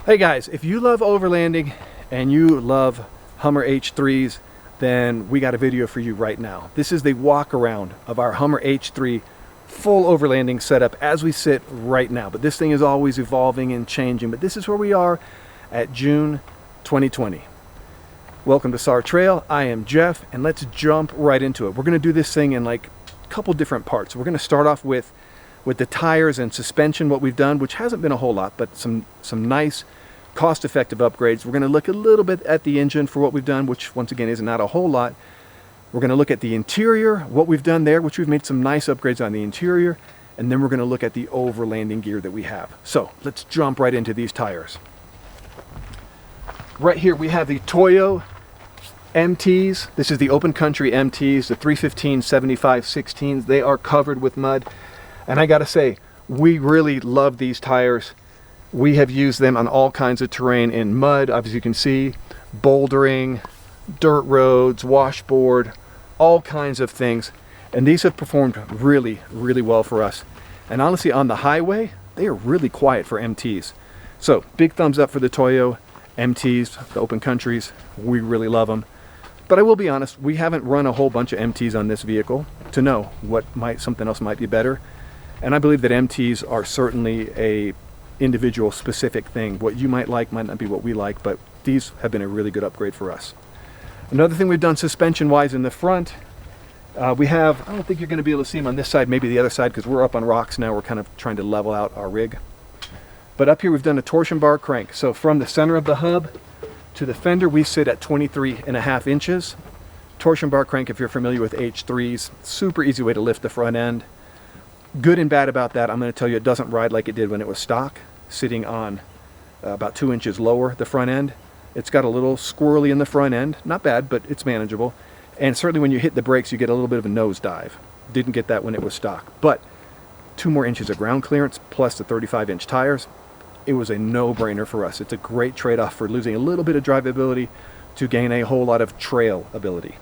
Hey guys, if you love overlanding and you love Hummer H3s, then we got a video for you right now. This is the walk around of our Hummer H3 full overlanding setup as we sit right now. But this thing is always evolving and changing, but this is where we are at June 2020. Welcome to SAR Trail. I am Jeff, and let's jump right into it. We're going to do this thing in like a couple different parts. We're going to start off with the tires and suspension, what we've done, which hasn't been a whole lot, but some nice cost-effective upgrades. We're going to look a little bit at the engine for what we've done, which once again is not a whole lot. We're going to look at the interior, what we've done there, which we've made some nice upgrades on the interior, and then we're going to look at the overlanding gear that we have. So let's jump right into these tires. Right here we have the Toyo MTs. This is the open country MTs, the 315 75 16s. They are covered with mud. And I gotta say, we really love these tires. We have used them on all kinds of terrain in mud, as you can see, bouldering, dirt roads, washboard, all kinds of things. And these have performed really, really well for us. And honestly, on the highway, they are really quiet for MTs. So big thumbs up for the Toyo MTs, the open countries. We really love them. But I will be honest, we haven't run a whole bunch of MTs on this vehicle to know something else might be better. And I believe that MTs are certainly a individual specific thing. What you might like might not be what we like, but these have been a really good upgrade for us. Another thing we've done suspension wise in the front, we have, I don't think you're going to be able to see them on this side, maybe the other side, because we're up on rocks now. We're kind of trying to level out our rig. But up here we've done a torsion bar crank. So from the center of the hub to the fender, we sit at 23.5 inches. Torsion bar crank, if you're familiar with H3s, super easy way to lift the front end. Good and bad about that, I'm going to tell you, it doesn't ride like it did when it was stock, sitting on about 2 inches lower the front end. It's got a little squirrely in the front end, not bad, but it's manageable. And certainly when you hit the brakes, you get a little bit of a nosedive. Didn't get that when it was stock, but 2 more inches of ground clearance plus the 35-inch tires. It was a no-brainer for us. It's a great trade-off for losing a little bit of drivability to gain a whole lot of trail ability.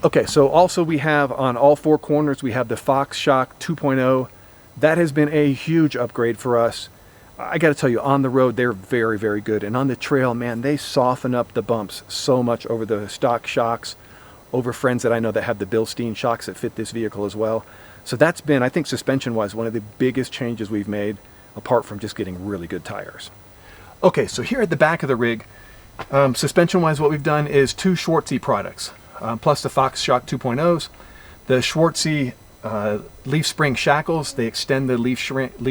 Okay, so also we have on all 4 corners, we have the Fox Shock 2.0. That has been a huge upgrade for us. I got to tell you, on the road, they're very, very good. And on the trail, man, they soften up the bumps so much over the stock shocks, over friends that I know that have the Bilstein shocks that fit this vehicle as well. So that's been, I think, suspension-wise, one of the biggest changes we've made, apart from just getting really good tires. Okay, so here at the back of the rig, suspension-wise, what we've done is 2 Schwartzy products. Plus the Fox Shock 2.0s. The Schwartzy leaf spring shackles, they extend the leaf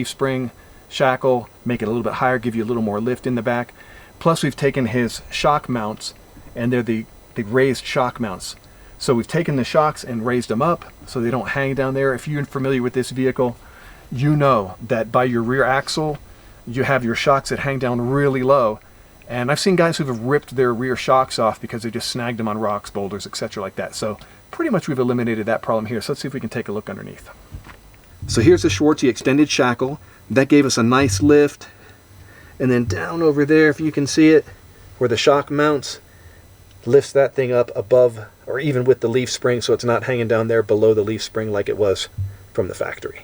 spring shackle, make it a little bit higher, give you a little more lift in the back. Plus we've taken his shock mounts, and they're the raised shock mounts. So we've taken the shocks and raised them up so they don't hang down there. If you're familiar with this vehicle, you know that by your rear axle, you have your shocks that hang down really low. And I've seen guys who have ripped their rear shocks off because they just snagged them on rocks, boulders, etc. like that. So pretty much we've eliminated that problem here. So let's see if we can take a look underneath. So here's the Schwartzy extended shackle. That gave us a nice lift. And then down over there, if you can see it, where the shock mounts, lifts that thing up above or even with the leaf spring, so it's not hanging down there below the leaf spring like it was from the factory.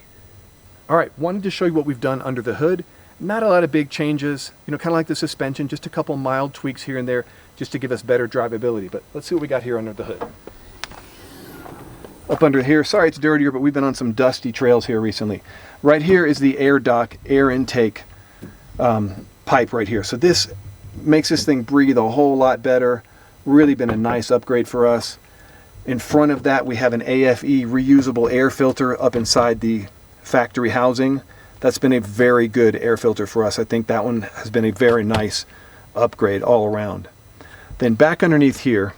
All right, wanted to show you what we've done under the hood. Not a lot of big changes, you know, kind of like the suspension, just a couple mild tweaks here and there just to give us better drivability. But let's see what we got here under the hood. Up under here, sorry it's dirtier, but we've been on some dusty trails here recently. Right here is the air duct, air intake pipe right here. So this makes this thing breathe a whole lot better. Really been a nice upgrade for us. In front of that, we have an AFE reusable air filter up inside the factory housing. That's been a very good air filter for us. I think that one has been a very nice upgrade all around. Then back underneath here,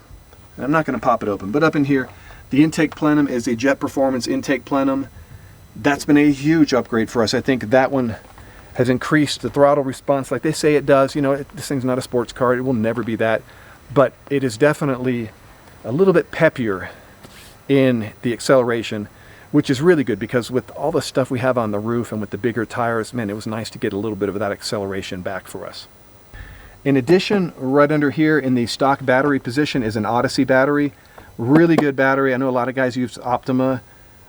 I'm not going to pop it open, but up in here, the intake plenum is a Jet Performance intake plenum. That's been a huge upgrade for us. I think that one has increased the throttle response like they say it does. You know, this thing's not a sports car. It will never be that. But it is definitely a little bit peppier in the acceleration, which is really good because with all the stuff we have on the roof and with the bigger tires, man, it was nice to get a little bit of that acceleration back for us. In addition, right under here in the stock battery position is an Odyssey battery. Really good battery. I know a lot of guys use Optima,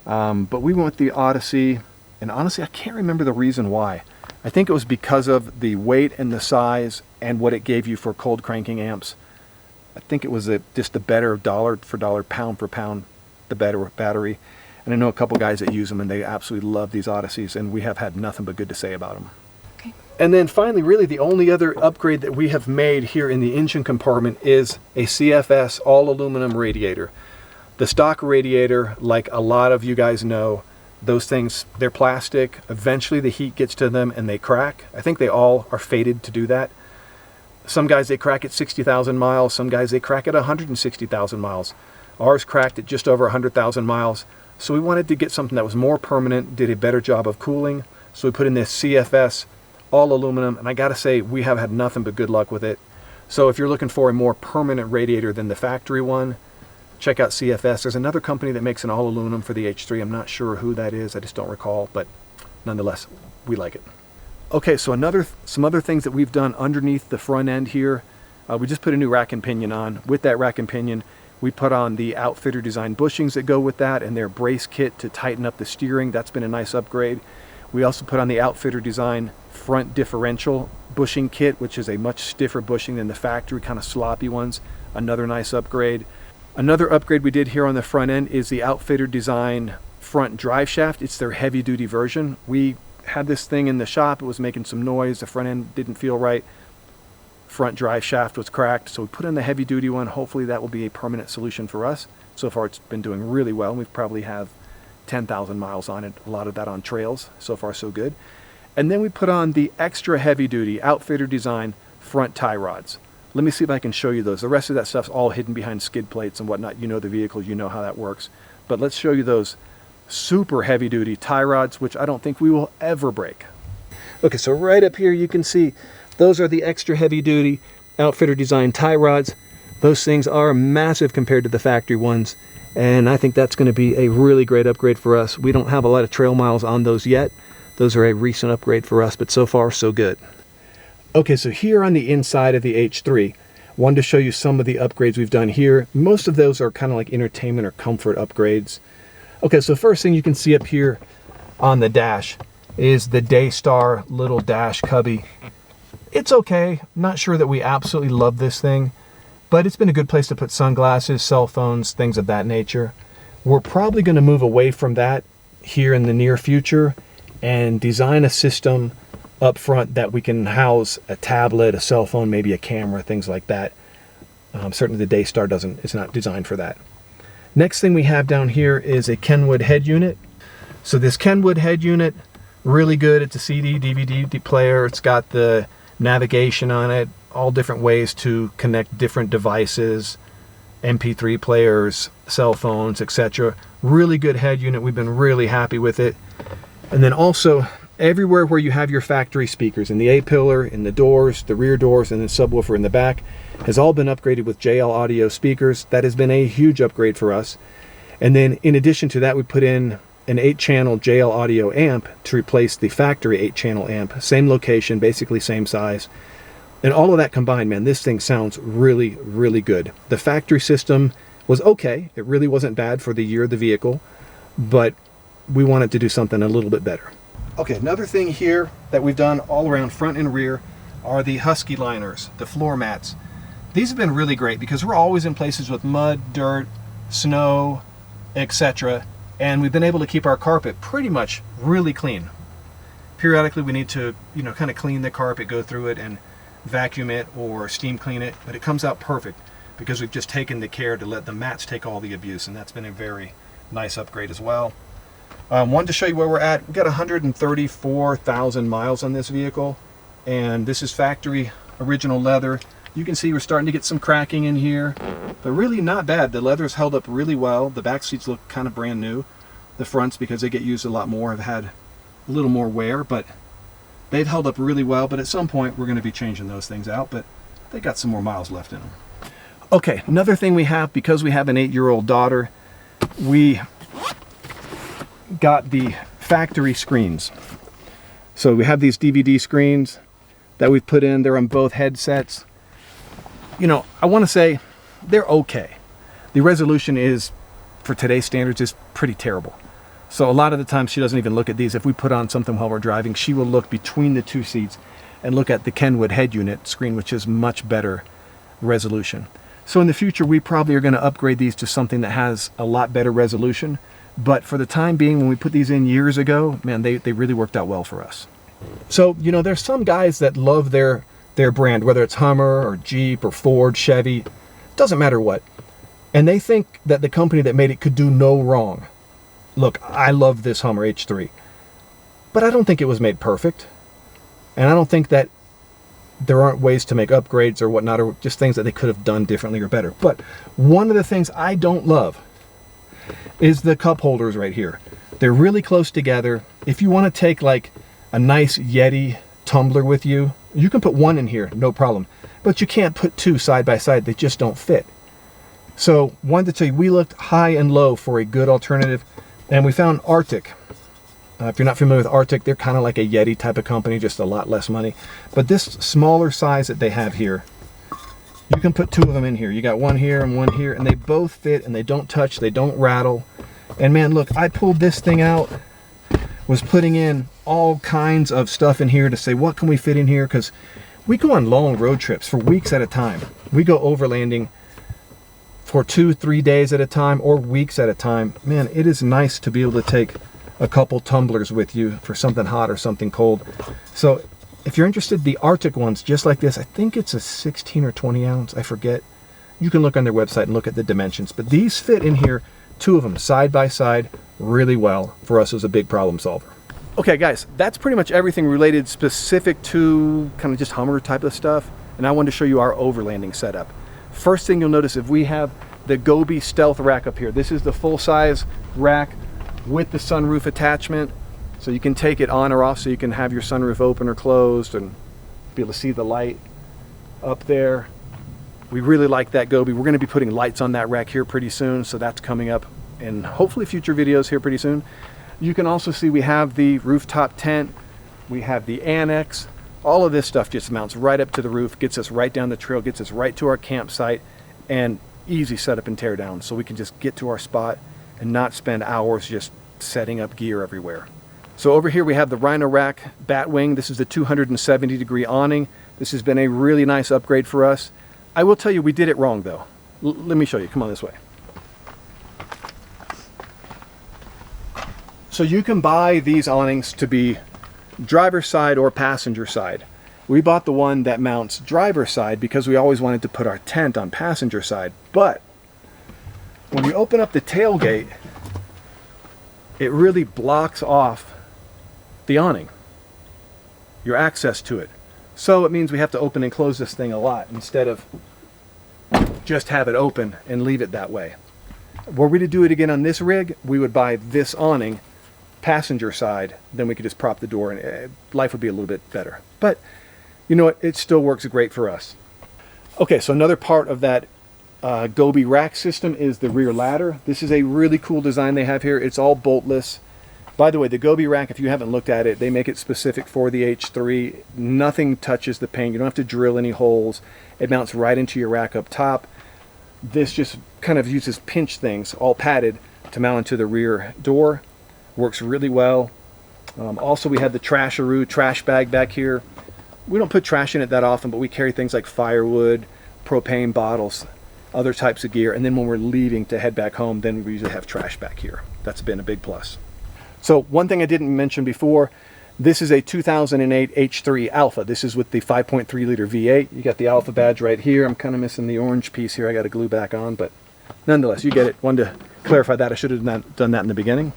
but we went with the Odyssey, and honestly, I can't remember the reason why. I think it was because of the weight and the size and what it gave you for cold cranking amps. I think it was just a better dollar for dollar, pound for pound, the better battery. And I know a couple guys that use them and they absolutely love these Odysseys, and we have had nothing but good to say about them. Okay. And then finally, really the only other upgrade that we have made here in the engine compartment is a CFS all aluminum radiator. The stock radiator, like a lot of you guys know, those things, they're plastic. Eventually the heat gets to them and they crack. I think they all are fated to do that. Some guys, they crack at 60,000 miles. Some guys, they crack at 160,000 miles. Ours cracked at just over 100,000 miles. So we wanted to get something that was more permanent, did a better job of cooling. So we put in this CFS all aluminum, and I gotta say, we have had nothing but good luck with it. So if you're looking for a more permanent radiator than the factory one, check out CFS. There's another company that makes an all aluminum for the H3. I'm not sure who that is. I just don't recall, but nonetheless, we like it. Okay, so some other things that we've done underneath the front end here. We just put a new rack and pinion on. With that rack and pinion, we put on the Outfitter design bushings that go with that and their brace kit to tighten up the steering. That's been a nice upgrade. We also put on the Outfitter design front differential bushing kit, which is a much stiffer bushing than the factory, kind of sloppy ones. Another nice upgrade. Another upgrade we did here on the front end is the Outfitter design front drive shaft. It's their heavy duty version. We had this thing in the shop. It was making some noise. The front end didn't feel right. Front drive shaft was cracked. So we put in the heavy duty one. Hopefully that will be a permanent solution for us. So far it's been doing really well. We probably have 10,000 miles on it. A lot of that on trails. So far so good. And then we put on the extra heavy duty Outfitter design front tie rods. Let me see if I can show you those. The rest of that stuff's all hidden behind skid plates and whatnot. You know the vehicle, you know how that works. But let's show you those super heavy duty tie rods, which I don't think we will ever break. Okay, so right up here you can see those are the extra heavy duty Outfitter design tie rods. Those things are massive compared to the factory ones, and I think that's going to be a really great upgrade for us. We don't have a lot of trail miles on those yet. Those are a recent upgrade for us, but so far so good. Okay, so here on the inside of the H3, wanted to show you some of the upgrades we've done here. Most of those are kind of like entertainment or comfort upgrades. Okay, so first thing you can see up here on the dash is the Daystar little dash cubby. It's okay. I'm not sure that we absolutely love this thing, but it's been a good place to put sunglasses, cell phones, things of that nature. We're probably going to move away from that here in the near future and design a system up front that we can house a tablet, a cell phone, maybe a camera, things like that. Certainly the Daystar it's not designed for that. Next thing we have down here is a Kenwood head unit. So this Kenwood head unit, really good. It's a CD, DVD player. It's got the navigation on it, all different ways to connect different devices, MP3 players, cell phones, etc. Really good head unit. We've been really happy with it. And then also, everywhere where you have your factory speakers, in the A-pillar, in the doors, the rear doors, and the subwoofer in the back, has all been upgraded with JL audio speakers. That has been a huge upgrade for us. And then in addition to that, we put in an 8-channel JL audio amp to replace the factory 8-channel amp. Same location, basically same size. And all of that combined, man, this thing sounds really, really good. The factory system was okay. It really wasn't bad for the year of the vehicle, but we wanted to do something a little bit better. Okay, another thing here that we've done all around front and rear are the Husky liners, the floor mats. These have been really great because we're always in places with mud, dirt, snow, etc. And we've been able to keep our carpet pretty much really clean. Periodically we need to, kind of clean the carpet, go through it and vacuum it or steam clean it, but it comes out perfect because we've just taken the care to let the mats take all the abuse, and that's been a very nice upgrade as well. Wanted to show you where we're at. We've got 134,000 miles on this vehicle, and this is factory original leather. You can see we're starting to get some cracking in here, but really not bad. The leather's held up really well. The back seats look kind of brand new. The fronts, because they get used a lot more, have had a little more wear, but they've held up really well. But at some point we're going to be changing those things out, but they got some more miles left in them. Okay, another thing we have, because we have an 8-year-old daughter, we got the factory screens. So we have these DVD screens that we've put in. They're on both headsets. I want to say they're okay. The resolution is, for today's standards, is pretty terrible. So a lot of the times she doesn't even look at these. If we put on something while we're driving, she will look between the two seats and look at the Kenwood head unit screen, which is much better resolution. So in the future, we probably are going to upgrade these to something that has a lot better resolution. But for the time being, when we put these in years ago, man, they really worked out well for us. So, you know, there's some guys that love their brand, whether it's Hummer or Jeep or Ford, Chevy, doesn't matter what. And they think that the company that made it could do no wrong. Look, I love this Hummer H3, but I don't think it was made perfect. And I don't think that there aren't ways to make upgrades or whatnot, or just things that they could have done differently or better. But one of the things I don't love is the cup holders right here. They're really close together. If you want to take like a nice Yeti tumbler with you, you can put one in here, no problem. But you can't put two side by side. They just don't fit. So wanted to tell you, we looked high and low for a good alternative, and we found Arctic. If you're not familiar with Arctic, they're kind of like a Yeti type of company, just a lot less money. But this smaller size that they have here, you can put two of them in here. You got one here and one here, and they both fit, and they don't touch, they don't rattle. And man, look, I pulled this thing out, was putting in all kinds of stuff in here to say, what can we fit in here? Because we go on long road trips for weeks at a time. We go overlanding for 2-3 days at a time, or weeks at a time. Man, it is nice to be able to take a couple tumblers with you for something hot or something cold. So if you're interested, the Arctic ones, just like this, I think it's a 16 or 20 ounce, I forget. You can look on their website and look at the dimensions. But these fit in here, two of them side by side, really well. For us, it was a big problem solver. Okay guys, that's pretty much everything related specific to kind of just Hummer type of stuff. And I wanted to show you our overlanding setup. First thing you'll notice, if we have the Gobi Stealth rack up here. This is the full size rack with the sunroof attachment. So you can take it on or off, so you can have your sunroof open or closed and be able to see the light up there. We really like that Gobi. We're going to be putting lights on that rack here pretty soon, so that's coming up in hopefully future videos here pretty soon. You can also see we have the rooftop tent, we have the annex. All of this stuff just mounts right up to the roof, gets us right down the trail, gets us right to our campsite, and easy setup and tear down, so we can just get to our spot and not spend hours just setting up gear everywhere. So over here we have the Rhino Rack Batwing. This is the 270-degree awning. This has been a really nice upgrade for us. I will tell you, we did it wrong though. Let me show you. Come on this way. So you can buy these awnings to be driver's side or passenger side. We bought the one that mounts driver's side because we always wanted to put our tent on passenger side. But when you open up the tailgate, it really blocks off the awning, your access to it. So it means we have to open and close this thing a lot instead of just have it open and leave it that way. Were we to do it again on this rig, we would buy this awning passenger side, then we could just prop the door and life would be a little bit better. But you know what, it still works great for us. Okay, so another part of that Gobi rack system is the rear ladder. This is a really cool design they have here. It's all boltless. By the way, the Gobi rack, if you haven't looked at it, they make it specific for the H3. Nothing touches the paint. You don't have to drill any holes. It mounts right into your rack up top. This just kind of uses pinch things, all padded, to mount into the rear door. Works really well. Also, we had the Trasharoo trash bag back here. We don't put trash in it that often, but we carry things like firewood, propane bottles, other types of gear. And then when we're leaving to head back home, then we usually have trash back here. That's been a big plus. So one thing I didn't mention before, this is a 2008 H3 Alpha. This is with the 5.3 liter V8. You got the Alpha badge right here. I'm kind of missing the orange piece here. I got to glue back on, but nonetheless, you get it. Wanted to clarify that. I should have done that in the beginning.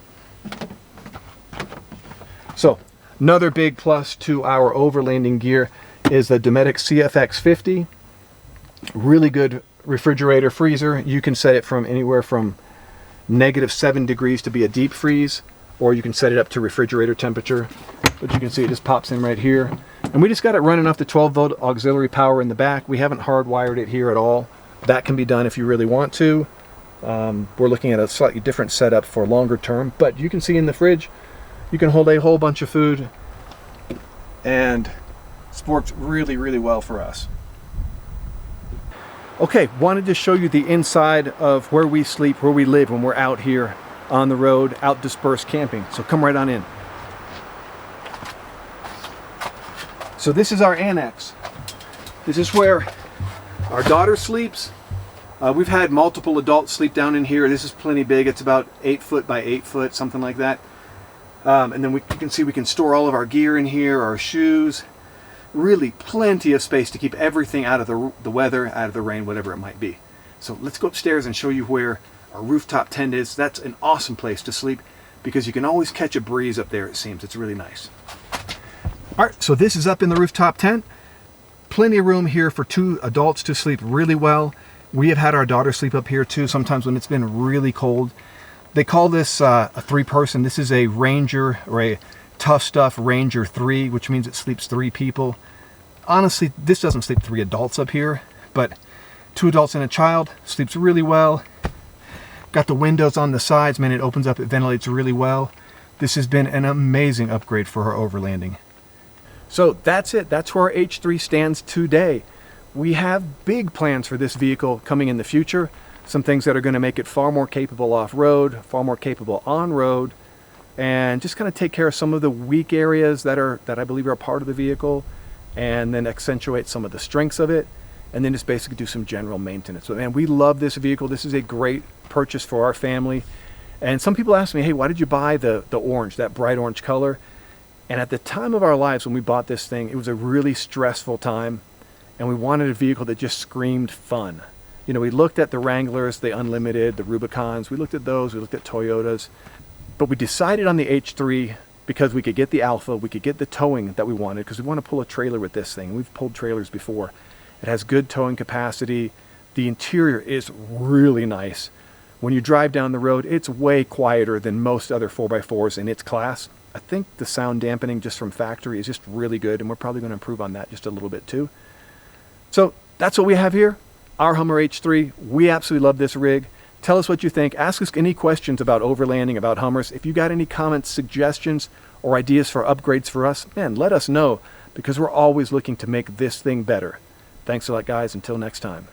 So another big plus to our overlanding gear is the Dometic CFX50. Really good refrigerator freezer. You can set it from anywhere from -7 degrees to be a deep freeze, or you can set it up to refrigerator temperature. But you can see it just pops in right here. And we just got it running off the 12-volt auxiliary power in the back. We haven't hardwired it here at all. That can be done if you really want to. We're looking at a slightly different setup for longer term, but you can see in the fridge, you can hold a whole bunch of food, and it's worked really, really well for us. Okay, wanted to show you the inside of where we sleep, where we live when we're out here on the road, out dispersed camping. So come right on in. So this is our annex. This is where our daughter sleeps. We've had multiple adults sleep down in here. This is plenty big. It's about 8 foot by 8 foot, something like that. And then you can see we can store all of our gear in here, our shoes. Really plenty of space to keep everything out of the weather, out of the rain, whatever it might be. So let's go upstairs and show you where our rooftop tent is. That's an awesome place to sleep because you can always catch a breeze up there, it seems. It's really nice. All right, so this is up in the rooftop tent. Plenty of room here for 2 adults to sleep really well. We have had our daughter sleep up here too, sometimes when it's been really cold. They call this a 3-person. This is a Ranger, or a Tough Stuff Ranger 3, which means it sleeps 3 people. Honestly, this doesn't sleep 3 adults up here, but 2 adults and a child sleeps really well. Got the windows on the sides, man, it opens up, it ventilates really well. This has been an amazing upgrade for our overlanding. So that's it. That's where our H3 stands today. We have big plans for this vehicle coming in the future. Some things that are going to make it far more capable off-road, far more capable on-road, and just kind of take care of some of the weak areas that I believe are a part of the vehicle, and then accentuate some of the strengths of it, and then just basically do some general maintenance. But man, we love this vehicle. This is a great purchase for our family. And some people ask me, hey, why did you buy the orange, that bright orange color? And at the time of our lives when we bought this thing, it was a really stressful time, and we wanted a vehicle that just screamed fun. You know, we looked at the Wranglers, the Unlimited, the Rubicons, we looked at those, we looked at Toyotas, but we decided on the H3 because we could get the Alpha, we could get the towing that we wanted, because we want to pull a trailer with this thing. We've pulled trailers before. It has good towing capacity. The interior is really nice. When you drive down the road, it's way quieter than most other 4x4s in its class. I think the sound dampening just from factory is just really good, and we're probably going to improve on that just a little bit too. So that's what we have here, our Hummer H3. We absolutely love this rig. Tell us what you think. Ask us any questions about overlanding, about Hummers. If you got any comments, suggestions, or ideas for upgrades for us, man, let us know, because we're always looking to make this thing better. Thanks a lot, guys. Until next time.